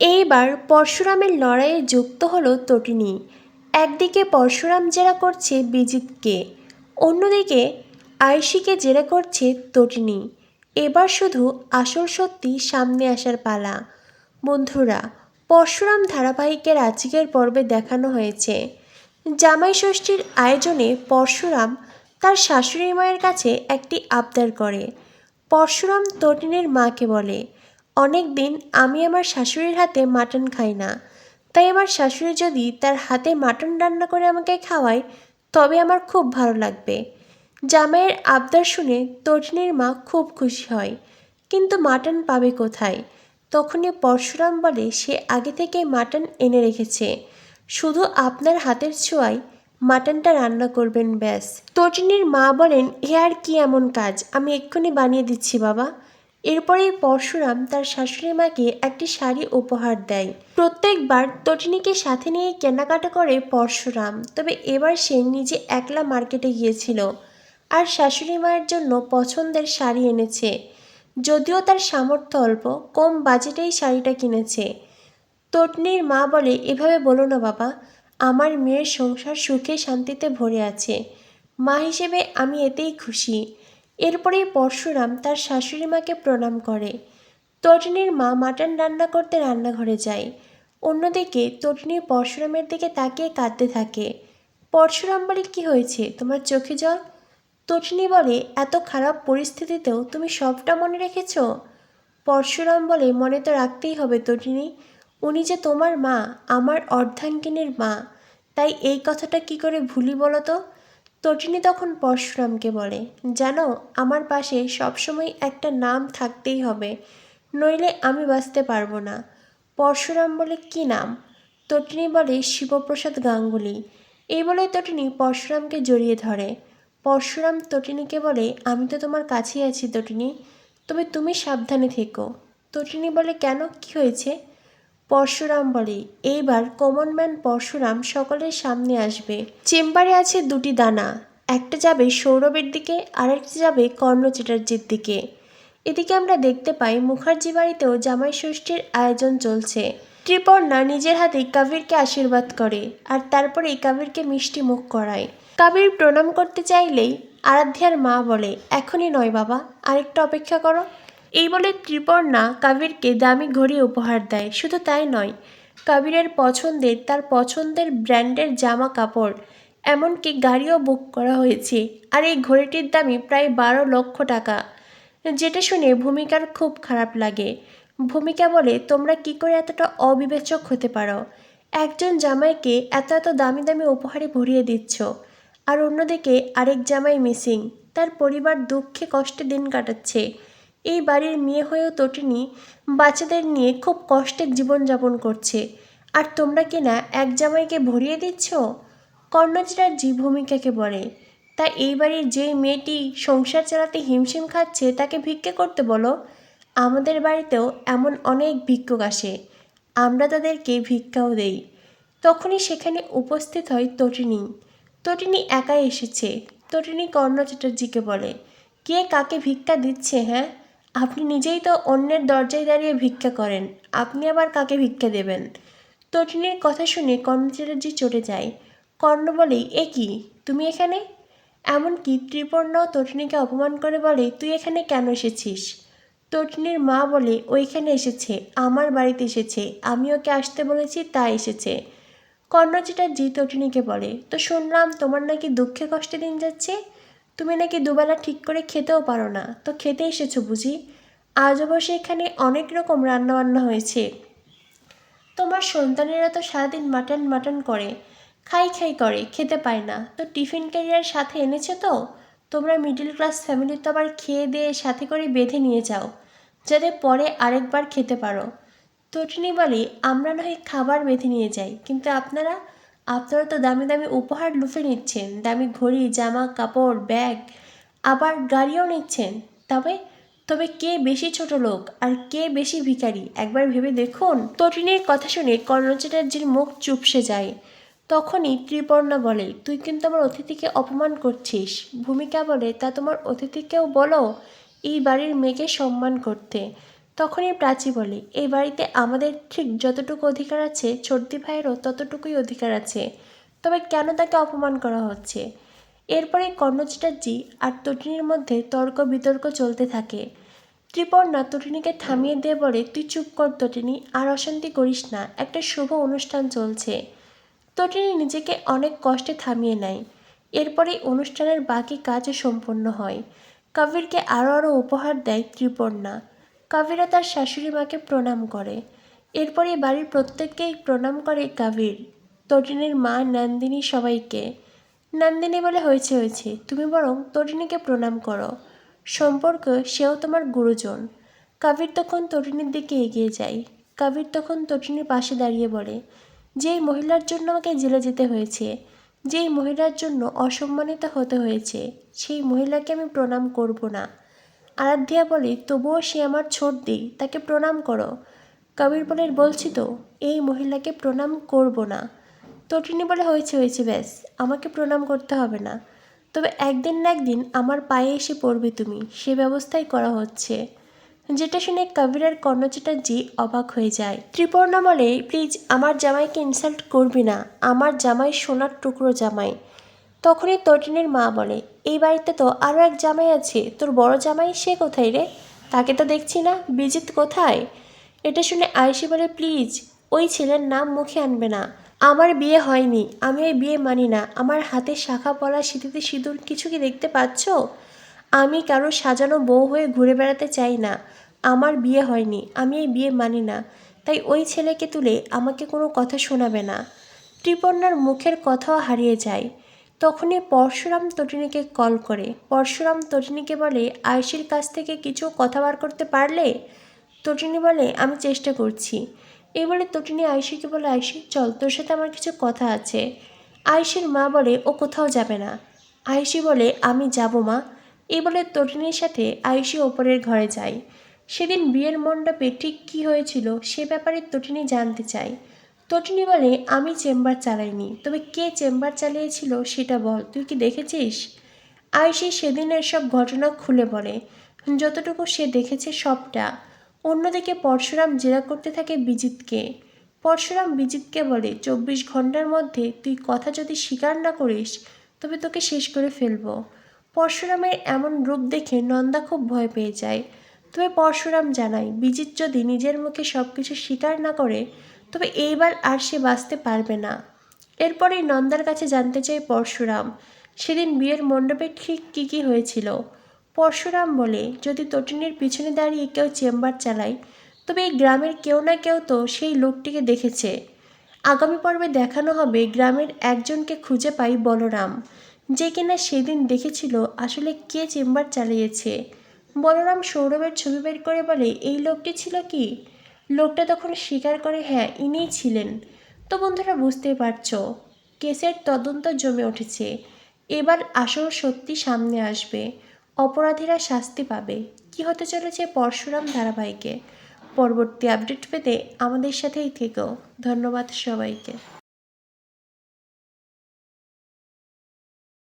এইবার পরশুরামের লড়াইয়ে যুক্ত হলো তটিনী। একদিকে পরশুরাম জেরা করছে বিজিতকে, অন্যদিকে আয়ুষীকে জেরা করছে তটিনী। এবার শুধু আসল সত্যি সামনে আসার পালা। বন্ধুরা, পরশুরাম ধারাবাহিকের আজকের পর্বে দেখানো হয়েছে জামাই ষষ্ঠীর আয়োজনে পরশুরাম তার শাশুড়ি মায়ের কাছে একটি আবদার করে। পরশুরাম তটিনীর মাকে বলে, অনেক দিন আমি আমার শাশুড়ির হাতে মাটন খাই না, তাই আমার শাশুড়ি যদি তার হাতে মাটন রান্না করে আমাকে খাওয়ায় তবে আমার খুব ভালো লাগবে। জামাইয়ের আবদার শুনে তটিনীর মা খুব খুশি হয়, কিন্তু মাটন পাবে কোথায়? তখনই পরশুরাম বলে সে আগে থেকেই মাটন এনে রেখেছে, শুধু আপনার হাতের ছোঁয়ায় মাটনটা রান্না করবেন ব্যাস। তটিনীর মা বলেন, এ আর কি এমন কাজ, আমি এক্ষুনি বানিয়ে দিচ্ছি বাবা। এরপরেই পরশুরাম তার শাশুড়ি মাকে একটি শাড়ি উপহার দেয়। প্রত্যেকবার তটিনীকে সাথে নিয়ে কেনাকাটা করে পরশুরাম, তবে এবার সে নিজে একলা মার্কেটে গিয়েছিল আর শাশুড়ি মায়ের জন্য পছন্দের শাড়ি এনেছে। যদিও তার সামর্থ্য অল্প, কম বাজেটেই শাড়িটা কিনেছে। তটিনীর মা বলে, এভাবে বলো না বাবা, আমার মেয়ের সংসার সুখে শান্তিতে ভরে আছে, মা হিসেবে আমি এতেই খুশি। এরপরেই পরশুরাম তার শাশুড়ি মাকে প্রণাম করে। তটিনীর মা মাটন রান্না করতে রান্নাঘরে যায়। অন্যদিকে তটিনী পরশুরামের দিকে তাকিয়ে কাঁদতে থাকে। পরশুরাম বলে, কি হয়েছে, তোমার চোখে জল? তটিনী বলে, এত খারাপ পরিস্থিতিতেও তুমি সবটা মনে রেখেছ। পরশুরাম বলে, মনে তো রাখতেই হবে তটিনী, উনি যে তোমার মা, আমার অর্ধাঙ্গিনীর মা, তাই এই কথাটা কি করে ভুলি বলো তো। তটিনী তখন পরশুরামকে বলে, জানো, আমার পাশে সবসময় একটা নাম থাকতেই হবে, নইলে আমি বাঁচতে পারবো না। পরশুরাম বলে, কি নাম? তটিনী বলে, শিবপ্রসাদ গাঙ্গুলি। এই বলে তটিনী পরশুরামকে জড়িয়ে ধরে। পরশুরাম তটিনীকে বলে, আমি তো তোমার কাছেই আছি তটিনী, তবে তুমি সাবধানে থেকো। তটিনী বলে, কেন, কি হয়েছে? পরশুরাম বলে, এইবার কমন ম্যান পরশুরাম সকলের সামনে আসবে। চেম্বারে আছে দুটি দানা, একটা যাবে সৌরভের দিকে আর একটা যাবে কর্ণ চ্যাটার্জির দিকে। এদিকে আমরা দেখতে পাই মুখার্জি বাড়িতেও জামাই ষষ্ঠীর আয়োজন চলছে। ত্রিপর্ণা নিজের হাতে কাবিরকে আশীর্বাদ করে আর তারপরেই কাবিরকে মিষ্টি মুখ করায়। কাবির প্রণাম করতে চাইলেই আরাধ্যার মা বলে, এখনই নয় বাবা, আরেকটু অপেক্ষা করো। এই বলে ত্রিপর্ণা কাবিরকে দামি ঘড়ি উপহার দেয়। শুধু তাই নয়, কাবিরের তার পছন্দের ব্র্যান্ডের জামা কাপড়, এমনকি গাড়িও বুক করা হয়েছে। আর এই ঘড়িটির দামই প্রায় 12 লক্ষ টাকা। যেটা শুনে ভূমিকার খুব খারাপ লাগে। ভূমিকা বলে, তোমরা কি করে এতটা অবিবেচক হতে পারো? একজন জামাইকে এত এত দামি দামি উপহারে ভরিয়ে দিচ্ছ, আর অন্যদিকে আরেক জামাই মিসিং, তার পরিবার দুঃখে কষ্টে দিন কাটাচ্ছে। এই বাড়ির মেয়ে হয়েও তটিনী বাচ্চাদের নিয়ে খুব কষ্টের জীবনযাপন করছে, আর তোমরা কিনা এক জামাইকে ভরিয়ে দিচ্ছ। কর্ণ চ্যাটার্জি ভূমিকাকে বলে, তা এই বাড়ির যেই মেয়েটি সংসার চালাতে হিমশিম খাচ্ছে তাকে ভিক্ষে করতে বলো। আমাদের বাড়িতেও এমন অনেক ভিক্ষুক আসে, আমরা তাদেরকে ভিক্ষাও দেই। তখনই সেখানে উপস্থিত হয় তটিনী। তটিনী একাই এসেছে। তটিনী কর্ণ চ্যাটার্জিকে বলে, কে কাকে ভিক্ষা দিচ্ছে? হ্যাঁ, আপনি নিজেই তো অন্যের দরজায় দাঁড়িয়ে ভিক্ষা করেন, আপনি আবার কাকে ভিক্ষা দেবেন? তটিনীর কথা শুনে কর্ণ চ্যাটার্জি চটে যায়। কর্ণ বলে, এ কি, তুমি এখানে? এমনকি ত্রিপর্ণাও তটিনীকে অপমান করে বলে, তুই এখানে কেন এসেছিস? তটিনীর মা বলে, ও এখানে এসেছে, আমার বাড়িতে এসেছে, আমি ওকে আসতে বলেছি তাই এসেছে। কর্ণ চ্যাটার্জি তটিনীকে বলে, তো শুনলাম তোমার নাকি দুঃখে কষ্টে দিন যাচ্ছে, তুমি নাকি দুবেলা ঠিক করে খেতেও পারো না, তো খেতে এসেছো বুঝি? আজ অবশ্য এখানে অনেক রকম রান্নাবান্না হয়েছে, তোমার সন্তানেরা তো সারাদিন মাটন মাটন করে, খাই খাই করে, খেতে পায় না, তো টিফিন ক্যারিয়ার সাথে এনেছো তো? তোমরা মিডল ক্লাস ফ্যামিলি তো আবার খেয়ে দিয়ে সাথে করে বেঁধে নিয়ে যাও, যাতে পরে আরেকবার খেতে পারো। তটিনী বলে, আমরা না হয় খাবার বেঁধে নিয়ে যাই, কিন্তু আপনারা আপনারা তো দামি দামি উপহার লুফে নিচ্ছেন, দামি ঘড়ি, জামা কাপড়, ব্যাগ, আবার গাড়িও নিচ্ছেন। তবে তবে কে বেশি ছোট লোক আর কে বেশি ভিখারি একবার ভেবে দেখুন। তটিনীর কথা শুনে কর্ণ চ্যাটার্জির মুখ চুপসে যায়। তখনই ত্রিপর্ণা বলে, তুই কিন্তু আমার অতিথিকে অপমান করছিস। ভূমিকা বলে, তা তোমার অতিথিকেও বলো এই বাড়ির মেয়েকে সম্মান করতে। তখনই প্রাচী বলে, এই বাড়িতে আমাদের ঠিক যতটুকু অধিকার আছে ছোটদি ভাইয়েরও ততটুকুই অধিকার আছে, তবে কেন তাকে অপমান করা হচ্ছে? এরপরে কর্ণ চ্যাটার্জি আর তটিনীর মধ্যে তর্ক বিতর্ক চলতে থাকে। ত্রিপর্ণা তটিনীকে থামিয়ে দিয়ে বলে, তুই চুপ কর তটিনী, আর অশান্তি করিস না, একটা শুভ অনুষ্ঠান চলছে। তটিনী নিজেকে অনেক কষ্টে থামিয়ে নেয়। এরপরে অনুষ্ঠানের বাকি কাজও সম্পন্ন হয়। কাবিরকে আরও উপহার দেয় ত্রিপর্ণা। কাবিরও তার শাশুড়ি মাকে প্রণাম করে। এরপরে বাড়ির প্রত্যেককেই প্রণাম করে কাবির, তটিনীর মা, নন্দিনী, সবাইকে। নন্দিনী বলে, হয়েছে হয়েছে, তুমি বরং তটিনীকে প্রণাম করো, সম্পর্ক সেও তোমার গুরুজন। কাবির তখন তটিনীর দিকে এগিয়ে যায়। কাবির তখন তটিনীর পাশে দাঁড়িয়ে বলে, যেই মহিলার জন্য আমাকে জেলে যেতে হয়েছে, যেই মহিলার জন্য অসম্মানিত হতে হয়েছে, সেই মহিলাকে আমি প্রণাম করব না। আরাধ্যা বলে, তবুও সে আমার ছোটদি, তাকে প্রণাম করো। কবির বলে, বলছি তো, এই মহিলাকে প্রণাম করব না। তটিনী বলে, হয়েছে হয়েছে, ব্যাস, আমাকে প্রণাম করতে হবে না, তবে একদিন না একদিন আমার পায়ে এসে পড়বে তুমি, সে ব্যবস্থাই করা হচ্ছে। যেটা শুনে কবির আর কর্ণ চ্যাটার্জি অবাক হয়ে যায়। ত্রিপর্ণা বলে, প্লিজ আমার জামাইকে ইনসাল্ট করবি না, আমার জামাই সোনার টুকরো জামাই। তখনই তটিনীর মা বলে, এই বাড়িতে তো আরও এক জামাই আছে, তোর বড় জামাই, সে কোথায় রে? তাকে তো দেখছি না, বিজিত কোথায়? এটা শুনে আয়েশি বলে, প্লিজ ওই ছেলের নাম মুখে আনবে না, আমার বিয়ে হয়নি, আমি ওই বিয়ে মানি না, আমার হাতে শাখা পলা, সিঁথিতে সিঁদুর কিছু কি দেখতে পাচ্ছ? আমি কারো সাজানো বউ হয়ে ঘুরে বেড়াতে চাই না, আমার বিয়ে হয়নি, আমি এই বিয়ে মানি না, তাই ওই ছেলেকে তুলে আমাকে কোনো কথা শোনাবে না। ত্রিপর্ণার মুখের কথাও হারিয়ে যায়। তখনই পরশুরাম তটিনীকে কল করে। পরশুরাম তটিনীকে বলে, আয়েশির কাছ থেকে কিছু কথা বার করতে পারলে? তটিনী বলে, আমি চেষ্টা করছি। এই বলে তটিনী আয়েশিকে বলে, আয়েশি চল, তোর সাথে আমার কিছু কথা আছে। আয়েশির মা বলে, ও কোথাও যাবে না। আয়েশি বলে, আমি যাব মা। এই বলে তটিনীর সাথে আয়েশি ওপরের ঘরে যায়। সেদিন বিয়ের মণ্ডপে ঠিক কী হয়েছিল সে ব্যাপারে তটিনী জানতে চায়। তটিনী বলে, আমি চেম্বার চালাইনি, তবে কে চেম্বার চালিয়েছিল সেটা বল, তুই কি দেখেছিস? আয়েশি সেদিনের সব ঘটনা খুলে বলে, যতটুকু সে দেখেছে সবটা। অন্যদিকে পরশুরাম জেরা করতে থাকে বিজিতকে। পরশুরাম বিজিতকে বলে, 24 ঘন্টার মধ্যে তুই কথা যদি স্বীকার না করিস তবে তোকে শেষ করে ফেলবো। পরশুরামের এমন রূপ দেখে নন্দা খুব ভয় পেয়ে যায়। তবে পরশুরাম জানায়, বিজিত যদি নিজের মুখে সব কিছু স্বীকার না করে তবে এইবার আর সে বাঁচতে পারবে না। এরপরেই নন্দার কাছে জানতে চায় পরশুরাম, সেদিন বিয়ের মণ্ডপে ঠিক কী কী হয়েছিল। পরশুরাম বলে, যদি তটিনীর পিছনে দাঁড়িয়ে কেউ চেম্বার চালায় তবে এই গ্রামের কেউ না কেউ তো সেই লোকটিকে দেখেছে। আগামী পর্বে দেখানো হবে গ্রামের একজনকে খুঁজে পাই বলরাম, যে কিনা সেদিন দেখেছিল আসলে কে চেম্বার চালিয়েছে। বলরাম সৌরভের ছবি বের করে বলে, এই লোকটি ছিল কি? লোকটা তখন স্বীকার করে, হ্যাঁ ইনিই ছিলেন। তো বন্ধুরা বুঝতেই পারছো, কেসের তদন্ত জমে উঠেছে। এবার আসল সত্যি সামনে আসবে, অপরাধীরা শাস্তি পাবে। কি হতে চলেছে পরশুরাম ধারাবাহিকে? পরবর্তী আপডেট পেতে আমাদের সাথেই থেকো। ধন্যবাদ সবাইকে।